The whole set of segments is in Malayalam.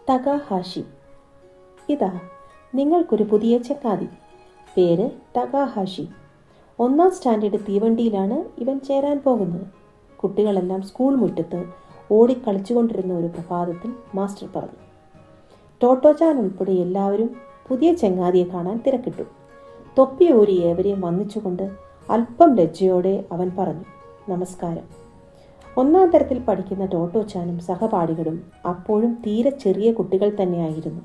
തകാഹാഷി. ഇതാ നിങ്ങൾക്കൊരു പുതിയ ചങ്ങാതി. പേര് തകാഹാഷി. 1ാം സ്റ്റാൻഡേർഡ് തീവണ്ടിയിലാണ് ഇവൻ ചേരാൻ പോകുന്നത്. കുട്ടികളെല്ലാം സ്കൂൾ മുറ്റത്ത് ഓടിക്കളിച്ചുകൊണ്ടിരുന്ന ഒരു പ്രഭാതത്തിൽ മാസ്റ്റർ പറഞ്ഞു. ടോട്ടോചാൻ ഉൾപ്പെടെ എല്ലാവരും പുതിയ ചങ്ങാതിയെ കാണാൻ തിരക്കിട്ടു. തൊപ്പി ഊരി ഏവരെയും വന്നിച്ചുകൊണ്ട് അല്പം ലജ്ജയോടെ അവൻ പറഞ്ഞു, നമസ്കാരം. 1ാം തരത്തിൽ പഠിക്കുന്ന ടോട്ടോചാനും സഹപാഠികളും അപ്പോഴും തീരെ ചെറിയ കുട്ടികൾ തന്നെയായിരുന്നു.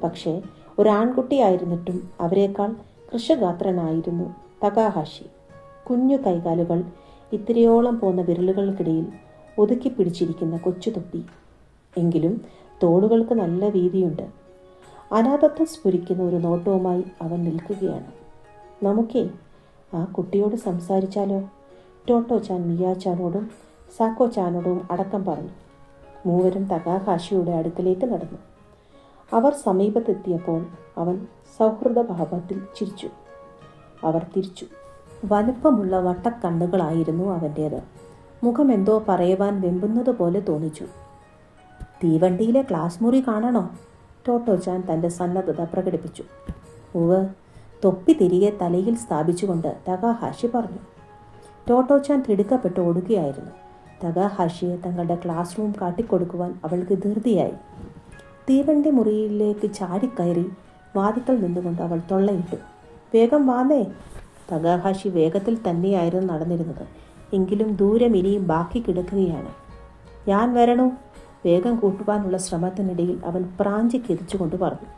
പക്ഷേ ഒരാൺകുട്ടിയായിരുന്നിട്ടും അവരെക്കാൾ കൃഷഗാത്രനായിരുന്നു തകാഹാഷി. കുഞ്ഞു കൈകാലുകൾ, ഇത്തിരിയോളം പോന്ന വിരലുകൾക്കിടയിൽ ഒതുക്കി പിടിച്ചിരിക്കുന്ന കൊച്ചു തൊപ്പി. എങ്കിലും തോളുകൾക്ക് നല്ല വീതിയുണ്ട്. അനാഥത്വം സ്ഫുരിക്കുന്ന ഒരു നോട്ടവുമായി അവൻ നിൽക്കുകയാണ്. നമുക്കേ ആ കുട്ടിയോട് സംസാരിച്ചാലോ? ടോട്ടോചാൻ മിയാചാനോടും സാക്കോചാനോടും അടക്കം പറഞ്ഞു. മൂവരും തകാഹാഷിയുടെ അടുക്കലേക്ക് നടന്നു. അവർ സമീപത്തെത്തിയപ്പോൾ അവൻ സൗഹൃദഭാവത്തിൽ ചിരിച്ചു. അവർ തിരിച്ചു. വലുപ്പമുള്ള വട്ടക്കണ്ണുകളായിരുന്നു അവൻ്റേത്. മുഖമെന്തോ പറയുവാൻ വെമ്പുന്നത് പോലെ തോന്നിച്ചു. തീവണ്ടിയിലെ ക്ലാസ് മുറി കാണണോ? ടോട്ടോചാൻ തൻ്റെ സന്നദ്ധത പ്രകടിപ്പിച്ചു. ഉവ്, തൊപ്പി തിരികെ തലയിൽ സ്ഥാപിച്ചുകൊണ്ട് തകാഹാഷി പറഞ്ഞു. ടോട്ടോചാൻ തിടുക്കപ്പെട്ട് ഓടുകയായിരുന്നു. തകാഹാഷിയെ തങ്ങളുടെ ക്ലാസ് റൂം കാട്ടിക്കൊടുക്കുവാൻ അവൾക്ക് ധൃതിയായി. തീവണ്ടി മുറിയിലേക്ക് ചാടിക്കയറി വാതിക്കൽ നിന്നുകൊണ്ട് അവൾ തൊള്ളയിട്ടു. വേഗം വാന്നേ. തകാഹാഷി വേഗത്തിൽ തന്നെയായിരുന്നു നടന്നിരുന്നത്. എങ്കിലും ദൂരം ഇനിയും ബാക്കി കിടക്കുകയാണ്. ഞാൻ വരണോ? വേഗം കൂട്ടുവാനുള്ള ശ്രമത്തിനിടയിൽ അവൻ പ്രാഞ്ചി കിരിച്ചുകൊണ്ട് പറഞ്ഞു.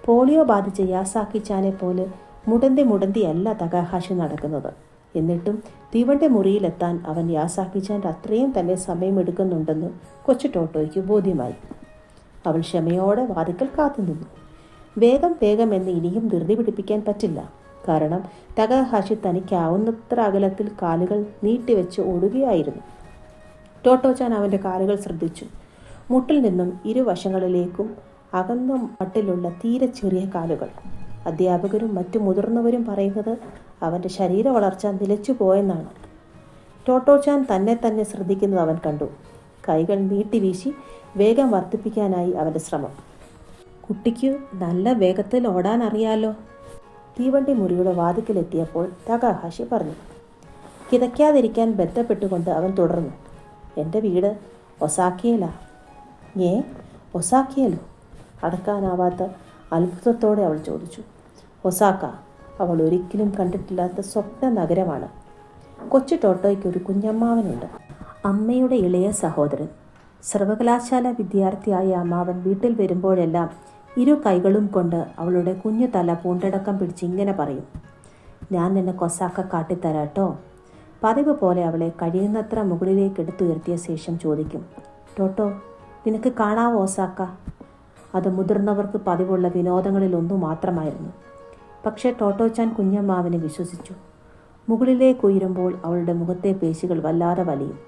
പോളിയോ ബാധിച്ച യാസാക്കിച്ചാനെ പോലെ മുടന്തിയല്ല തകാഹാഷി നടക്കുന്നത്. എന്നിട്ടും തീവണ്ടി മുറിയിലെത്താൻ അവൻ യാസാക്കിച്ചാൻ്റെ അത്രയും തന്നെ സമയമെടുക്കുന്നുണ്ടെന്ന് കൊച്ചു ടോട്ടോയ്ക്ക് ബോധ്യമായി. അവൾ ക്ഷമയോടെ വാതിക്കൽ കാത്തുനിന്നു. വേഗം എന്ന് ഇനിയും ധൃതി പിടിപ്പിക്കാൻ പറ്റില്ല. കാരണം തകാഹാഷി തനിക്കാവുന്നത്ര അകലത്തിൽ കാലുകൾ നീട്ടിവെച്ച് ഓടുകയായിരുന്നു. ടോട്ടോചാൻ അവൻ്റെ കാലുകൾ ശ്രദ്ധിച്ചു. മുട്ടിൽ നിന്നും ഇരുവശങ്ങളിലേക്കും അകന്ന മട്ടിലുള്ള തീരെ ചെറിയ കാലുകൾ. അധ്യാപകരും മറ്റു മുതിർന്നവരും പറയുന്നത് അവൻ്റെ ശരീര വളർച്ച നിലച്ചു പോയെന്നാണ്. ടോട്ടോചാൻ തന്നെ ശ്രദ്ധിക്കുന്നത് അവൻ കണ്ടു. കൈകൾ നീട്ടിവീശി വേഗം വർദ്ധിപ്പിക്കാനായി അവൻ്റെ ശ്രമം. കുട്ടിക്ക് നല്ല വേഗത്തിൽ ഓടാൻ അറിയാലോ. തീവണ്ടി മുറിയുടെ വാതിക്കലെത്തിയപ്പോൾ തകാഹാഷി പറഞ്ഞു. കിതയ്ക്കാതിരിക്കാൻ ബന്ധപ്പെട്ടുകൊണ്ട് അവൻ തുടർന്നു. എൻ്റെ വീട് ഒസാക്കയിലാ. ഒസാക്കയിലോ? അടക്കാനാവാത്ത അത്ഭുതത്തോടെ അവൾ ചോദിച്ചു. ഒസാക്ക അവൾ ഒരിക്കലും കണ്ടിട്ടില്ലാത്ത സ്വപ്ന നഗരമാണ്. കൊച്ചു ടോട്ടോയ്ക്ക് ഒരു കുഞ്ഞമ്മാവനുണ്ട്. അമ്മയുടെ ഇളയ സഹോദരൻ. സർവകലാശാല വിദ്യാർത്ഥിയായ അമ്മാവൻ വീട്ടിൽ വരുമ്പോഴെല്ലാം ഇരു കൈകളും കൊണ്ട് അവളുടെ കുഞ്ഞു തല പൂണ്ടടക്കം പിടിച്ച് ഇങ്ങനെ പറയും, ഞാൻ നിന്നെ ഒസാക്ക കാട്ടിത്തരാട്ടോ. പതിവ് പോലെ അവളെ കഴിയുന്നത്ര മുകളിലേക്ക് എടുത്തുയർത്തിയ ശേഷം ചോദിക്കും, ടോട്ടോ നിനക്ക് കാണാവോ ഒസാക്ക? അത് മുതിർന്നവർക്ക് പതിവുള്ള വിനോദങ്ങളിലൊന്നു മാത്രമായിരുന്നു. പക്ഷേ ടോട്ടോചാൻ കുഞ്ഞമ്മാവിനെ വിശ്വസിച്ചു. മുകളിലേക്ക് ഉയരുമ്പോൾ അവളുടെ മുഖത്തെ പേശികൾ വല്ലാതെ വലിയും.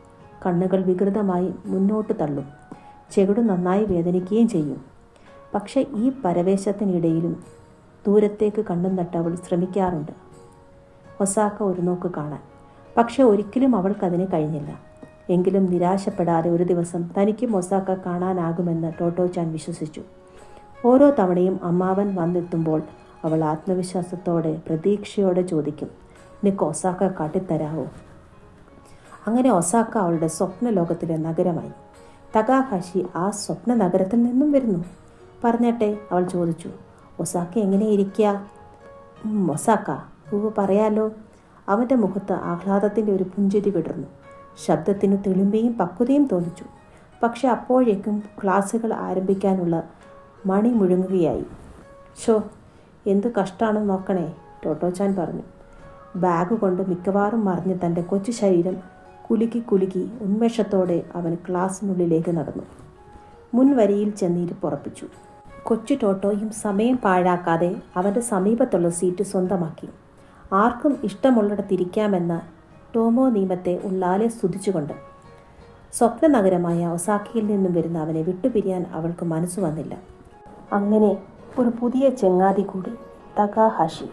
കണ്ണുകൾ വികൃതമായി മുന്നോട്ട് തള്ളും. ചെകിടു നന്നായി വേദനിക്കുകയും ചെയ്യും. പക്ഷെ ഈ പരവേശത്തിനിടയിലും ദൂരത്തേക്ക് കണ്ണും നട്ട് അവൾ ശ്രമിക്കാറുണ്ട് ഒസാക്ക ഒരു നോക്ക് കാണാൻ. പക്ഷെ ഒരിക്കലും അവൾക്കതിന് കഴിഞ്ഞില്ല. എങ്കിലും നിരാശപ്പെടാതെ ഒരു ദിവസം തനിക്കും ഒസാക്ക കാണാനാകുമെന്ന് ടോട്ടോചാൻ വിശ്വസിച്ചു. ഓരോ തവണയും അമ്മാവൻ വന്നെത്തുമ്പോൾ അവൾ ആത്മവിശ്വാസത്തോടെ പ്രതീക്ഷയോടെ ചോദിക്കും, നിനക്ക് ഒസാക്ക കാട്ടിത്തരാവോ? അങ്ങനെ ഒസാക്ക അവളുടെ സ്വപ്ന ലോകത്തിലെ നഗരമായി. തകാഹാഷി ആ സ്വപ്ന നഗരത്തിൽ നിന്നും വരുന്നു. പറഞ്ഞട്ടെ, അവൾ ചോദിച്ചു. ഒസാക്ക എങ്ങനെ ഇരിക്കുക? ഒസാക്ക പറയാലോ. അവൻ്റെ മുഖത്ത് ആഹ്ലാദത്തിൻ്റെ ഒരു പുഞ്ചിരി വിടർന്നു. ശബ്ദത്തിന് തെളിമയും പക്വതയും തോന്നിച്ചു. പക്ഷെ അപ്പോഴേക്കും ക്ലാസ്സുകൾ ആരംഭിക്കാനുള്ള മണി മുഴങ്ങുകയായി. ഷോ, എന്ത് കഷ്ടമാണെന്ന് നോക്കണേ, ടോട്ടോചാൻ പറഞ്ഞു. ബാഗ് കൊണ്ട് മിക്കവാറും മറിഞ്ഞ് തൻ്റെ കൊച്ചു ശരീരം കുലുക്കി ഉന്മേഷത്തോടെ അവൻ ക്ലാസ്സിനുള്ളിലേക്ക് നടന്നു. മുൻവരിയിൽ ചെന്നിരിപ്പുറപ്പിച്ചു. കൊച്ചു ടോട്ടോയും സമയം പാഴാക്കാതെ അവൻ്റെ സമീപത്തുള്ള സീറ്റ് സ്വന്തമാക്കി. ആർക്കും ഇഷ്ടമുള്ളിടത്തിരിക്കാമെന്ന ടോമോ നിയമത്തെ ഉള്ളാലെ സ്തുതിച്ചുകൊണ്ട്. സ്വപ്ന നഗരമായ ഒസാക്കയിൽ നിന്നും വരുന്ന അവനെ വിട്ടുപിരിയാൻ അവൾക്ക് മനസ്സു വന്നില്ല. അങ്ങനെ ഒരു പുതിയ ചങ്ങാതി കൂടി, തകാഹാഷി.